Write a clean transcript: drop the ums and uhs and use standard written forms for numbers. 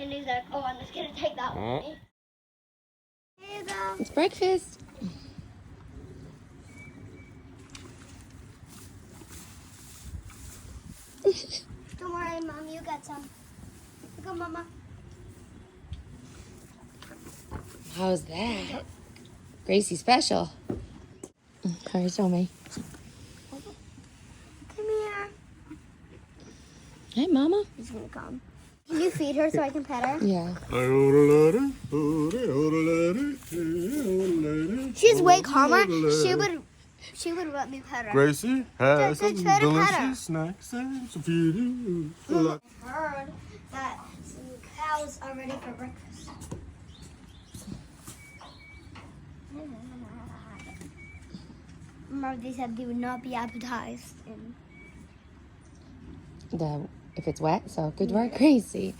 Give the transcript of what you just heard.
and he's like, oh, I'm just gonna take that with me. Here you go. It's breakfast. Don't worry, Mom, you got some. Go, Mama. How's that? Gracie special. Hurry, show me. Come here. Hey, Mama. He's gonna come. Can you feed her so I can pet her? Yeah. She's way calmer. She would let me pet her. Gracie has some try to pet her. delicious snacks and some feeding. I heard that some cows are ready for breakfast. Remember, they said they would not be appetized. If it's wet, so good work, Gracie.